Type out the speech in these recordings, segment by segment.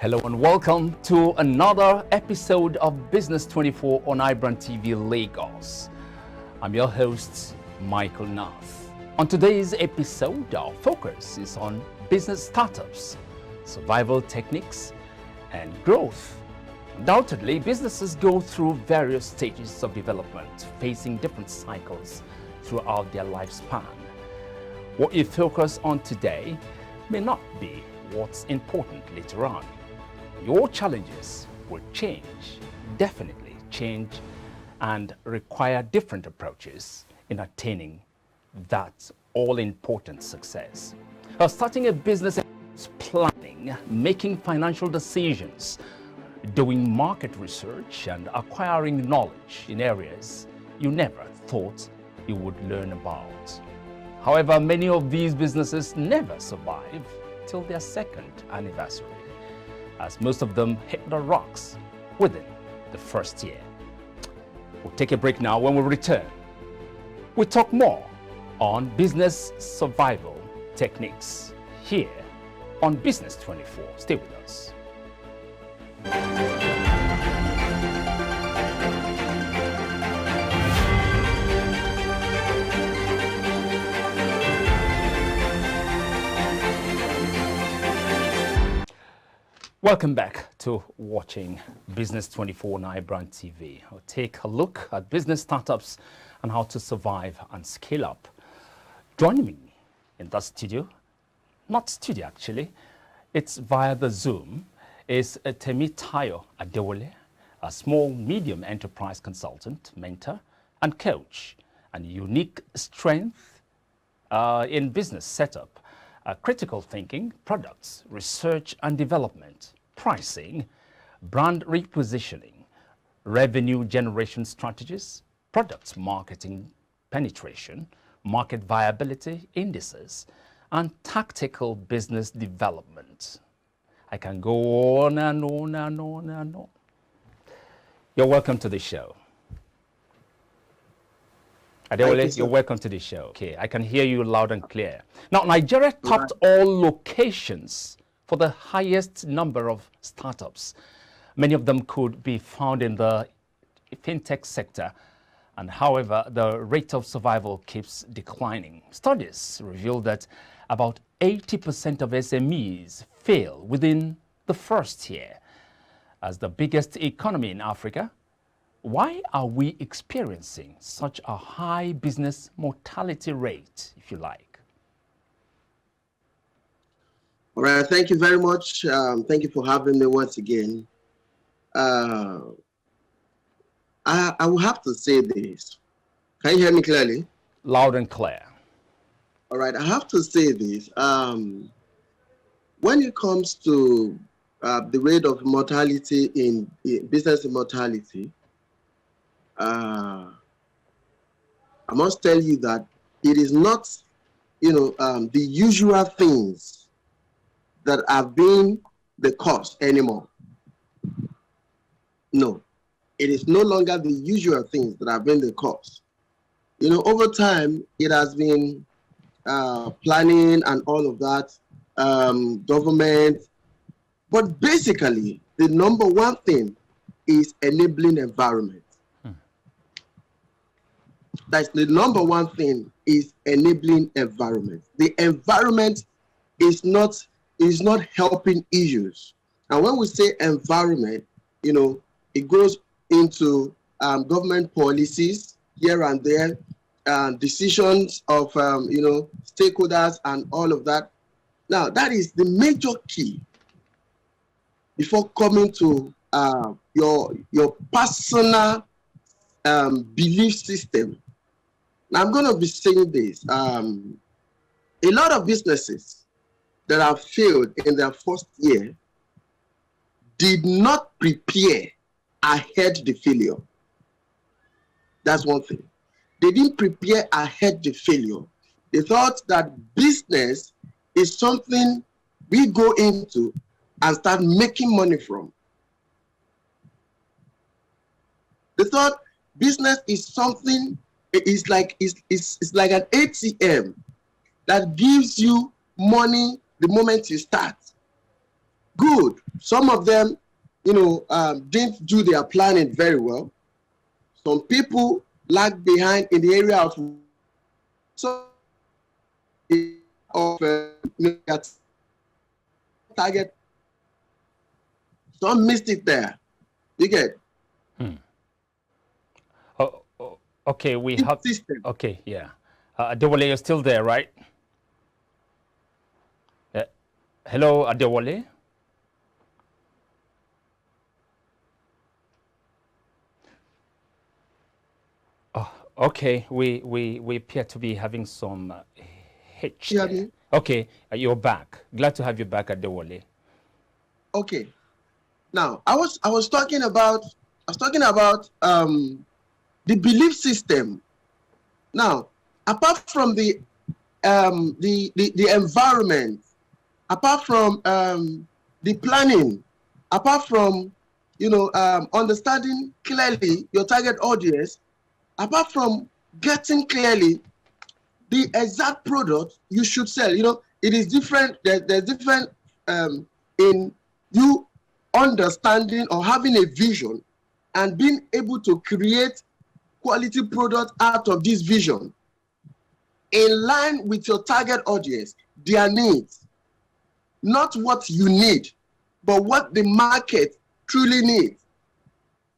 Hello and welcome to another episode of Business 24 on iBrandTV Lagos. I'm your host, Michael Nath. On today's episode, our focus is on business startups, survival techniques, and growth. Undoubtedly, businesses go through various stages of development, facing different cycles throughout their lifespan. What you focus on today may not be what's important later on. Your challenges will change, definitely change, and require different approaches in attaining that all-important success. Starting a business is planning, making financial decisions, doing market research, and acquiring knowledge in areas you never thought you would learn about. However, many of these businesses never survive till their second anniversary, as most of them hit the rocks within the first year. We'll take a break now. When we return, we'll talk more on business survival techniques here on Business 24. Stay with us. Welcome back to watching Business 24 on iBrandTV. I'll take a look at business startups and how to survive and scale up. Joining me in the studio, not studio actually, it's via the Zoom, is Temitayo Adewale, a small medium enterprise consultant, mentor, and coach, and unique strength in business setup, critical thinking, products, research and development, pricing, brand repositioning, revenue generation strategies, products marketing penetration, market viability indices, and tactical business development. I can go on and on and on and on. You're welcome to the show. Adewale, you're welcome to the show. Okay, I can hear you loud and clear. Now, Nigeria topped all locations for the highest number of startups. Many of them could be found in the fintech sector, and however, the rate of survival keeps declining. Studies reveal that about 80% of SMEs fail within the first year. As the biggest economy in Africa, why are we experiencing such a high business mortality rate, if you like? All right, thank you very much. Thank you for having me once again. I will have to say this. Can you hear me clearly? Loud and clear. All right, I have to say this. When it comes to the rate of mortality in business mortality, I must tell you that it is not, the usual things that have been the cause anymore. No, it is no longer the usual things that have been the cause. Over time, it has been planning and all of that, government. But basically, the number one thing is enabling environment. That's the number one thing is enabling environment. The environment is not helping issues. And when we say environment, it goes into government policies here and there, decisions of stakeholders and all of that. Now, that is the major key before coming to your personal belief system. Now, I'm going to be saying this. A lot of businesses that have failed in their first year did not prepare ahead the failure. That's one thing. They didn't prepare ahead the failure. They thought that business is something we go into and start making money from. They thought business is something, it's like an ATM that gives you money the moment you start. Good. Some of them, didn't do their planning very well. Some people lag behind in the area of target. Some missed it there. You get. Okay, we have. System. Okay, yeah. Adewale, you're still there, right? Hello, Adewale. Oh, okay, we appear to be having some hitch. Yeah, okay, you're back. Glad to have you back, Adewale. Okay. Now, I was talking about the belief system. Now, apart from the environment, apart from the planning, apart from understanding clearly your target audience, apart from getting clearly the exact product you should sell, it is different. There's different in you understanding or having a vision and being able to create quality product out of this vision in line with your target audience, their needs, not what you need, but what the market truly needs.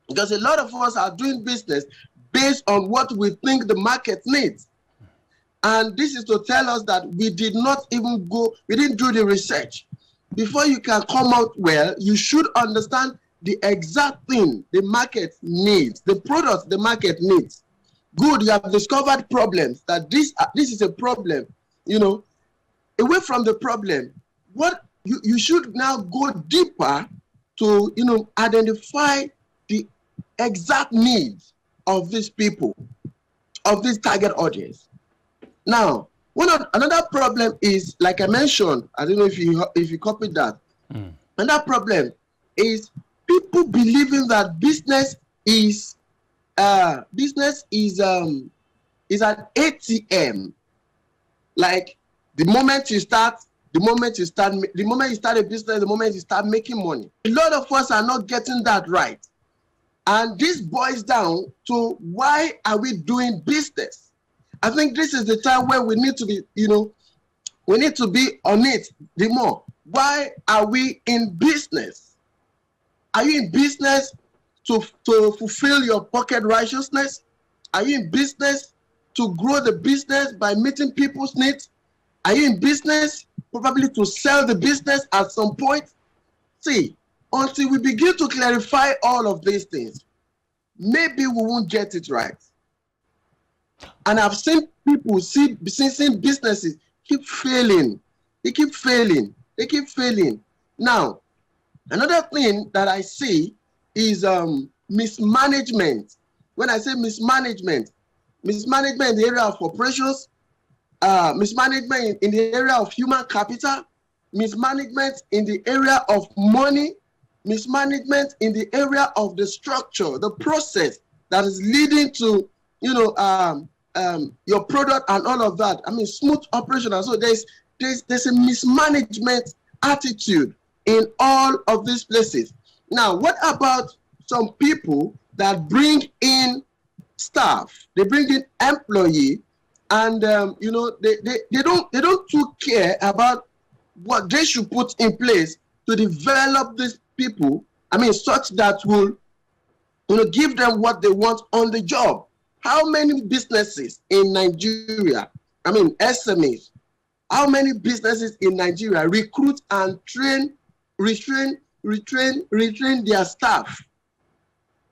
Because a lot of us are doing business based on what we think the market needs. And this is to tell us that we didn't do the research. Before you can come out well, you should understand the exact thing the market needs, the products the market needs. Good, you have discovered problems, that this is a problem, away from the problem. What you should now go deeper to, identify the exact needs of these people, of this target audience. Now, another problem is, like I mentioned, I don't know if you copied that. Another problem is people believing that business is an ATM. Like the moment you start a business, the moment you start making money. A lot of us are not getting that right. And this boils down to, why are we doing business? I think this is the time where we need to be, we need to be on it the more. Why are we in business? Are you in business to fulfill your pocket righteousness? Are you in business to grow the business by meeting people's needs? Are you in business probably to sell the business at some point? See, until we begin to clarify all of these things, maybe we won't get it right. And I've seen people seen businesses keep failing. They keep failing. Now, another thing that I see is mismanagement. When I say mismanagement in the area of operations, mismanagement in the area of human capital, mismanagement in the area of money, mismanagement in the area of the structure, the process that is leading to your product and all of that. I mean, smooth operation. And so there's a mismanagement attitude in all of these places. Now, what about some people that bring in staff? They bring in employee, and they don't too care about what they should put in place to develop these people. I mean, such that will give them what they want on the job. How many businesses in Nigeria, I mean SMEs, how many businesses in Nigeria recruit and retrain their staff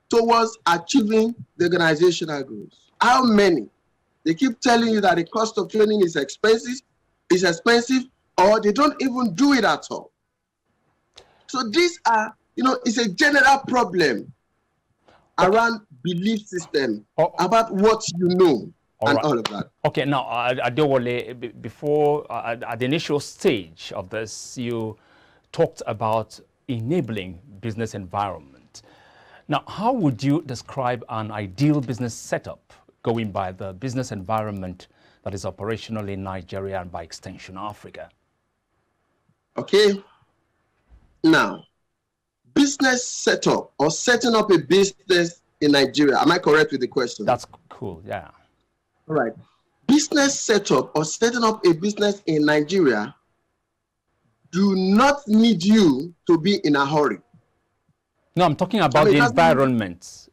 towards achieving the organizational goals? How many? They keep telling you that the cost of training is expensive, or they don't even do it at all. So these are, it's a general problem around belief system about what you know and all of that. Okay, now, Adewale, before, at the initial stage of this, you talked about enabling business environment. Now, how would you describe an ideal business setup going by the business environment that is operational in Nigeria and by extension Africa? Okay. Now, business setup or setting up a business in Nigeria. Am I correct with the question? That's cool. Yeah. All right. Business setup or setting up a business in Nigeria do not need you to be in a hurry. No, I'm talking about the environment.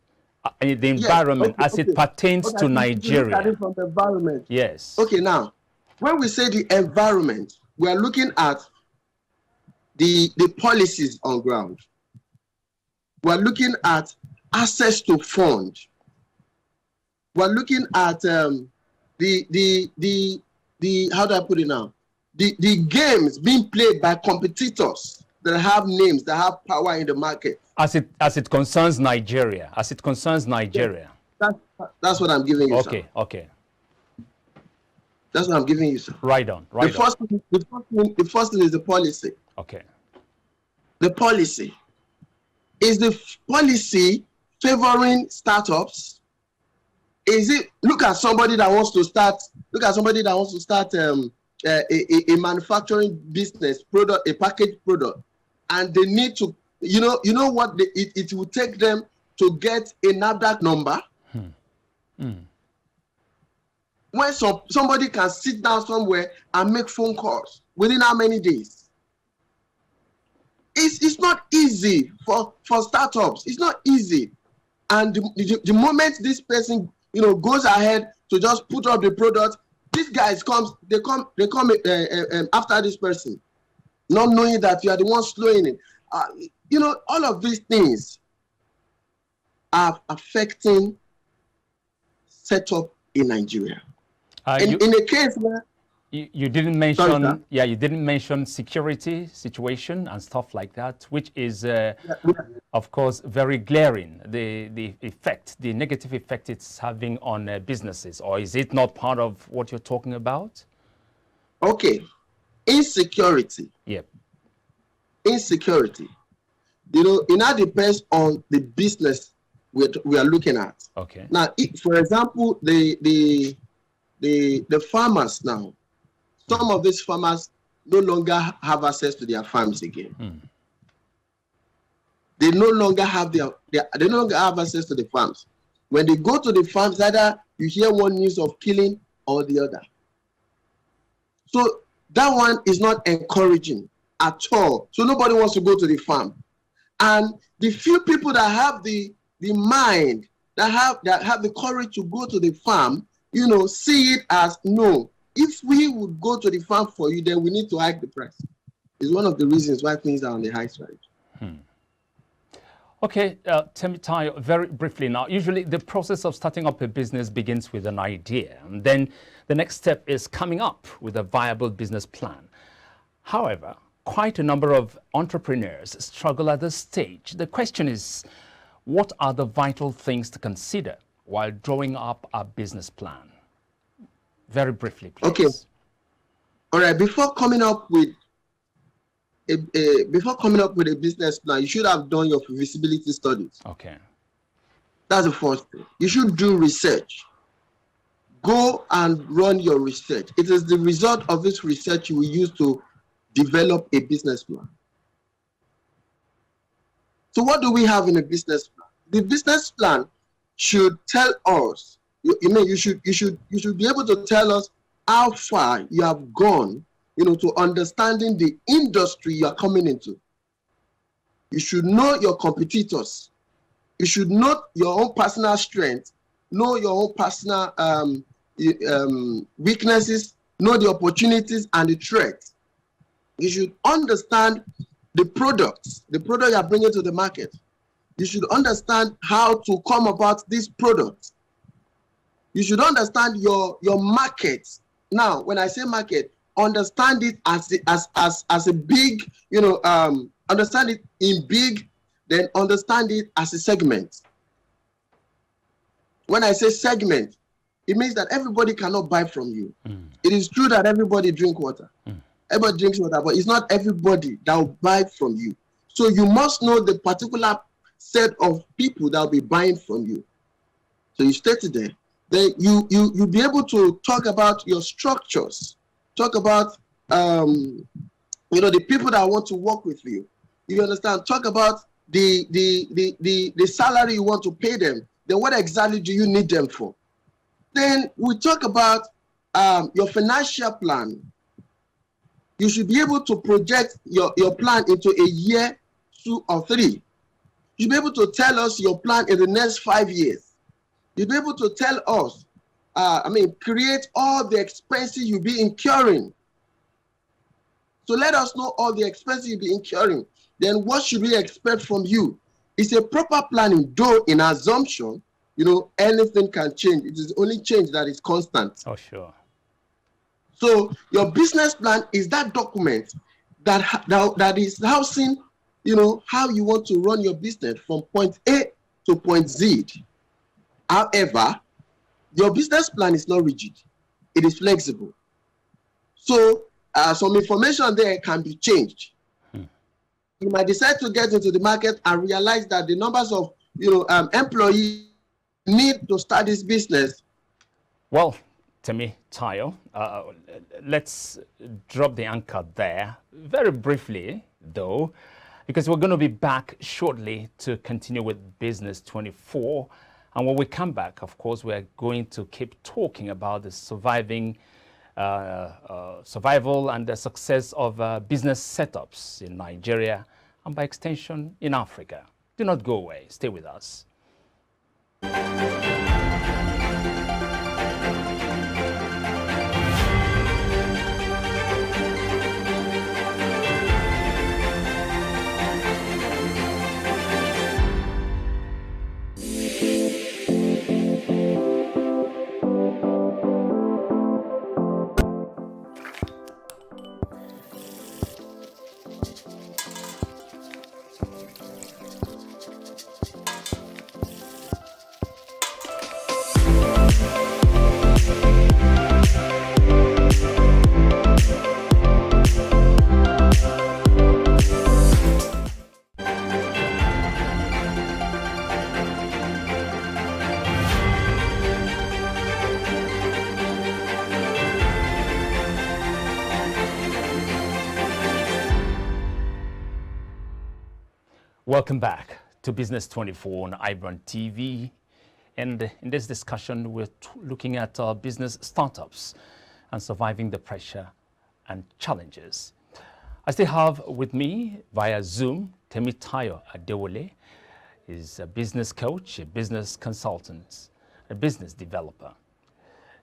The environment as it pertains to Nigeria. Look at it from the environment. Yes. Okay, now, when we say the environment, we are looking at the policies on ground. We are looking at access to funds. We are looking at the how do I put it now? The games being played by competitors that have names, that have power in the market. As it concerns Nigeria. As it concerns Nigeria. That's what I'm giving you. Okay, sir. Okay. That's what I'm giving you, sir. Right on. The first thing is the policy. Okay. The policy. Is the policy favoring startups? Is it look at somebody that wants to start a manufacturing business product, a packaged product, and they need to, you know what it will take them to get a NAFDAC number. When somebody can sit down somewhere and make phone calls within how many days? It's not easy for startups. It's not easy. And the moment this person goes ahead to just put up the product, these guys they come after this person, not knowing that you are the one slowing it. All of these things are affecting setup in Nigeria. In a case where you didn't mention, you didn't mention security situation and stuff like that, which is, of course, very glaring. The effect, the negative effect it's having on businesses, or is it not part of what you're talking about? Okay, insecurity. Yep. Insecurity. It now depends on the business we are looking at. Okay. Now, for example, the farmers now. Some of these farmers no longer have access to their farms again. They no longer have access to the farms. When they go to the farms, either you hear one news of killing or the other. So that one is not encouraging at all. So nobody wants to go to the farm. And the few people that have the mind, that have the courage to go to the farm, see it as no. If we would go to the farm for you, then we need to hike the price. It's one of the reasons why things are on the high side. Okay, Temitai, very briefly now, usually the process of starting up a business begins with an idea, and then the next step is coming up with a viable business plan. However, quite a number of entrepreneurs struggle at this stage. The question is, what are the vital things to consider while drawing up a business plan? Very briefly, please. Okay. All right. Before coming up with a business plan, you should have done your feasibility studies. Okay. That's the first thing. You should do research. Go and run your research. It is the result of this research you will use to develop a business plan. So what do we have in a business plan? The business plan should tell us. You should be able to tell us how far you have gone, to understanding the industry you are coming into. You should know your competitors. You should know your own personal strength, know your own personal weaknesses, know the opportunities and the threats. You should understand the product you are bringing to the market. You should understand how to come about this product. You should understand your market. Now, when I say market, understand it as a big, understand it in big, then understand it as a segment. When I say segment, it means that everybody cannot buy from you. It is true that everybody drink water. Everybody drinks water, but it's not everybody that will buy from you. So you must know the particular set of people that will be buying from you. So you state it there. Then you'll be able to talk about your structures, talk about the people that want to work with you. You understand? Talk about the salary you want to pay them. Then what exactly do you need them for? Then we talk about your financial plan. You should be able to project your plan into a year, 2 or 3. You'll be able to tell us your plan in the next 5 years. You'll be able to tell us, create all the expenses you'll be incurring. So let us know all the expenses you'll be incurring. Then what should we expect from you? It's a proper planning, though in assumption, anything can change. It is only change that is constant. Oh, sure. So your business plan is that document that is housing, how you want to run your business from point A to point Z. However, your business plan is not rigid. It is flexible. So some information there can be changed. You might decide to get into the market and realize that the numbers of employees need to start this business. Well, Temi Tayo, let's drop the anchor there very briefly, though, because we're going to be back shortly to continue with Business 24. And when we come back, of course, we're going to keep talking about the survival and the success of business setups in Nigeria and by extension in Africa. Do not go away. Stay with us. Welcome back to Business 24 on iBrandTV. And in this discussion, we're looking at business startups and surviving the pressure and challenges. I still have with me via Zoom, Temi Tayo Adewole. He's a business coach, a business consultant, a business developer.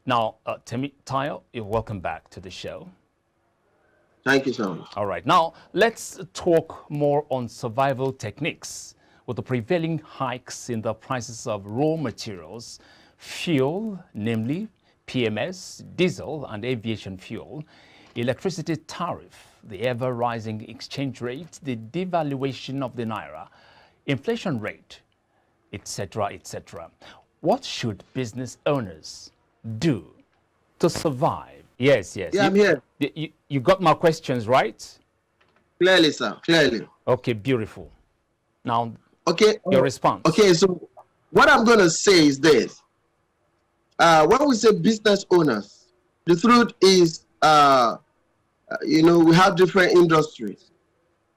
Now, Temi Tayo, you're welcome back to the show. Thank you so much. All right. Now, let's talk more on survival techniques. With the prevailing hikes in the prices of raw materials, fuel, namely PMS, diesel, and aviation fuel, electricity tariff, the ever-rising exchange rate, the devaluation of the naira, inflation rate, etc., etc. What should business owners do to survive? Yes. Yeah, I'm here. You got my questions, right? Clearly, sir. Clearly. Okay, beautiful. Now, okay, your response. Okay, so what I'm going to say is this. When we say business owners, the truth is, we have different industries.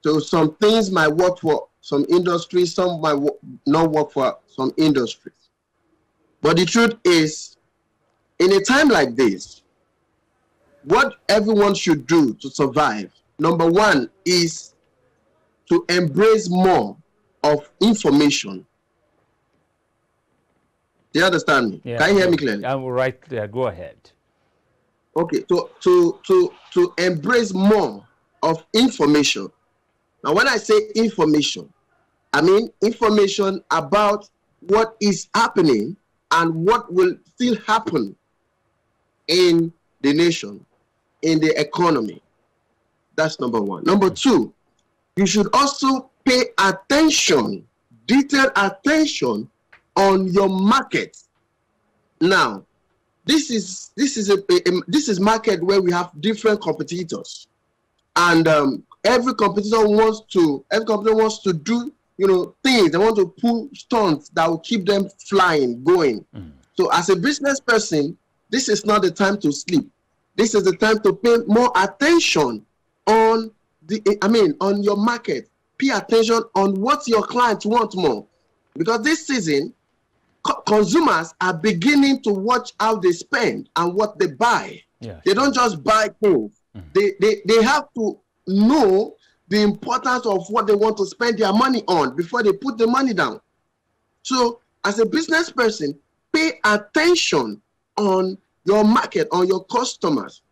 So some things might work for some industries, some might not work for some industries. But the truth is, in a time like this, what everyone should do to survive, number one, is to embrace more of information. Do you understand me? Yeah, Can you hear me clearly? I'm right there. Go ahead. Okay, to embrace more of information. Now, when I say information, I mean information about what is happening and what will still happen in the nation, in the economy. That's number one. Number two, you should also pay attention, detailed attention on your market. Now, this is market where we have different competitors, and every competitor wants to do things. They want to pull stunts that will keep them flying, going. So as a business person, this is not the time to sleep. This is the time to pay more attention on your market. pay attention on what your clients want more. Because this season, consumers are beginning to watch how they spend and what they buy. Yeah. They don't just buy things. They have to know the importance of what they want to spend their money on before they put the money down. So as a business person, pay attention on your market, on your customers.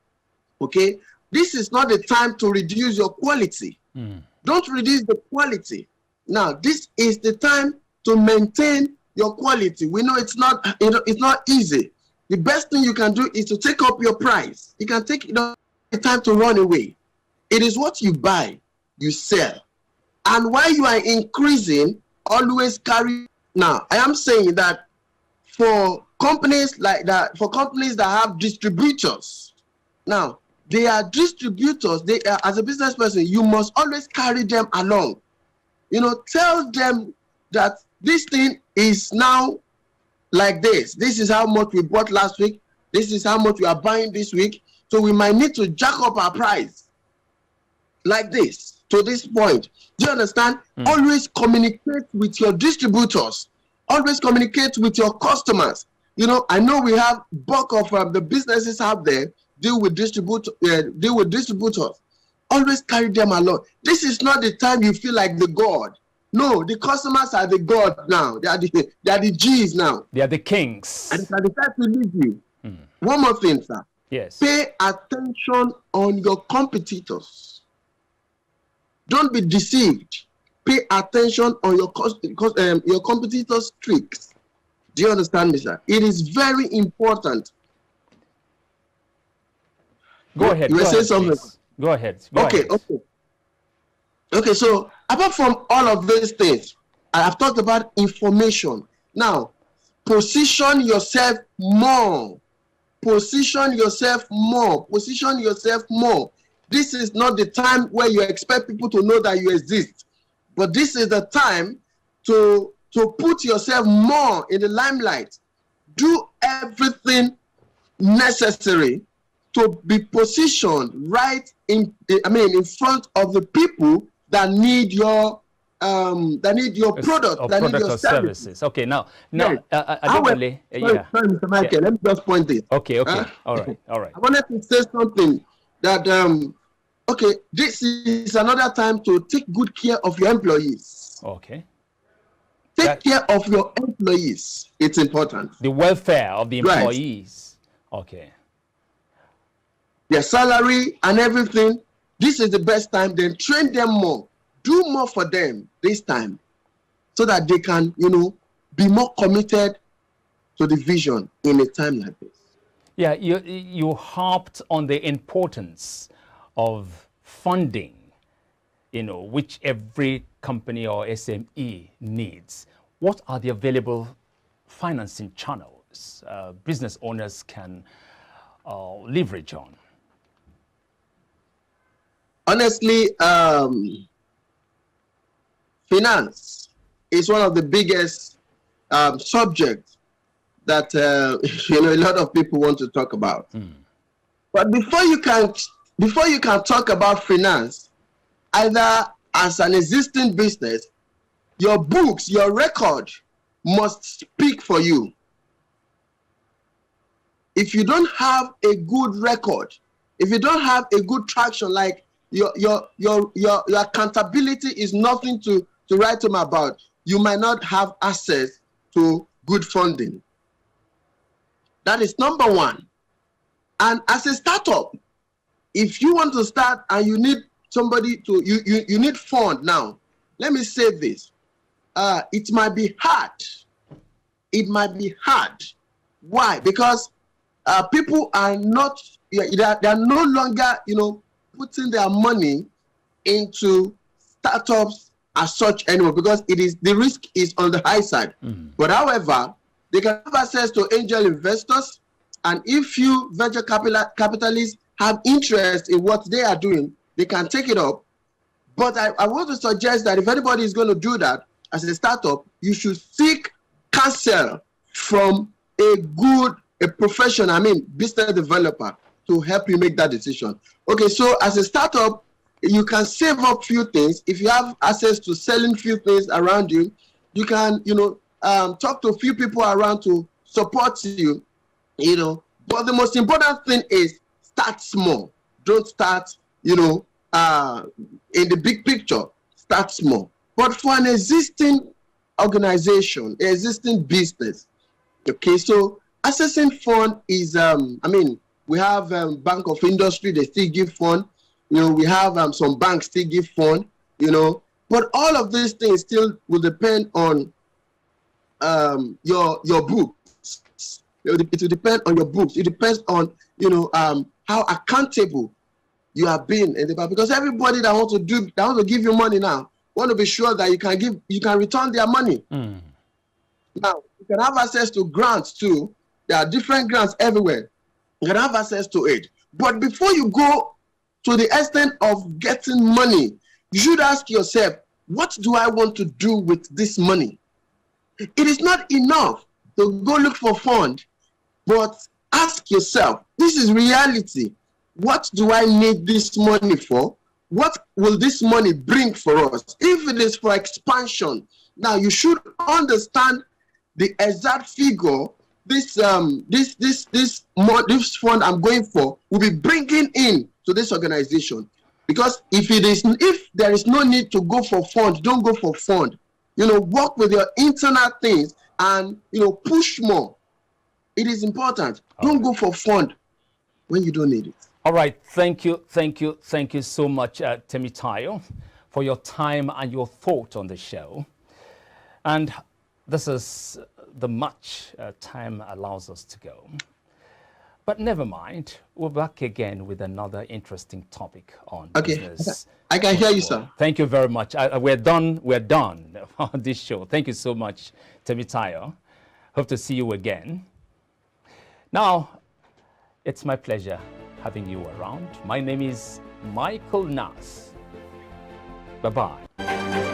Okay? This is not the time to reduce your quality. Don't reduce the quality. Now, this is the time to maintain your quality. We know it's not easy. The best thing you can do is to take up your price. You can take it up the time to run away. It is what you buy, you sell. And while you are increasing, always carry. Now, I am saying that for companies like that, for companies that have distributors, now, they are distributors. They are, as a business person, you must always carry them along. You know, tell them that this thing is now like this. This is how much we bought last week. This is how much we are buying this week. So we might need to jack up our price like this to this point. Do you understand? Always communicate with your distributors. Always communicate with your customers. You know, I know we have bulk of the businesses out there deal with distributors. Always carry them along. This is not the time you feel like the God. No, the customers are the God now. They are the G's now. They are the kings. And they decide to leave you. One more thing, sir. Yes. Pay attention on your competitors. Don't be deceived. Pay attention on your competitors' tricks. Do you understand me, sir? It is very important. Go ahead. You were saying something. Please. Go ahead. Go ahead. Okay, so apart from all of these things, I have talked about information. Now, position yourself more. Position yourself more. Position yourself more. This is not the time where you expect people to know that you exist. But this is the time to put yourself more in the limelight. Do everything necessary to be positioned right in front of the people that need your product, that need your services. Okay, now, yes. Sorry, Mr. Michael, let me just point this. Okay, all right. I wanted to say something that this is another time to take good care of your employees. Okay. Take care of your employees. It's important. The welfare of the employees. Right. Okay. Their salary and everything. This is the best time. Then train them more. Do more for them this time, so that they can, be more committed to the vision in a time like this. Yeah, you harped on the importance of funding, which every company or SME needs. What are the available financing channels business owners can leverage on? Honestly, finance is one of the biggest subjects that a lot of people want to talk about. But before you can talk about finance, either as an existing business, your books, your record must speak for you. If you don't have a good record, if you don't have a good traction, like your accountability is nothing to write home about, you might not have access to good funding. That is number one. And as a startup, if you want to start and you need somebody to, you need fund now, let me say this. It might be hard. It might be hard. Why? Because people are not, they are no longer, putting their money into startups as such anymore, because the risk is on the high side. But however, they can have access to angel investors, and if you venture capitalists have interest in what they are doing, they can take it up. But I want to suggest that if anybody is going to do that as a startup, you should seek counsel from a professional, business developer, to help you make that decision. Okay, so as a startup, you can save up few things. If you have access to selling few things around you, you can, talk to a few people around to support you, But the most important thing is start small. Don't start, in the big picture. Start small. But for an existing organization, existing business, okay, so accessing fund is, we have Bank of Industry, they still give fund. We have some banks still give fund, But all of these things still will depend on your books. It will depend on your books. It depends on, how accountable you are being in the bank. Because everybody that wants to give you money now, want to be sure that you can return their money. Now, you can have access to grants too. There are different grants everywhere. You can have access to it. But before you go to the extent of getting money, you should ask yourself, what do I want to do with this money? It is not enough to go look for fund, but ask yourself, this is reality. What do I need this money for? What will this money bring for us? If it is for expansion, now you should understand the exact figure this fund I'm going for will be bringing in to this organization. Because if there is no need to go for fund, don't go for fund. Work with your internal things and push more. It is important. Don't go for fund when you don't need it. All right, thank you so much, Temitayo, for your time and your thought on the show. And this is the much time allows us to go. But never mind, we're back again with another interesting topic on business. I can hear you, sir. Thank you very much. We're done on this show. Thank you so much, Temitayo. Hope to see you again. Now, it's my pleasure having you around. My name is Michael Nath. Bye-bye.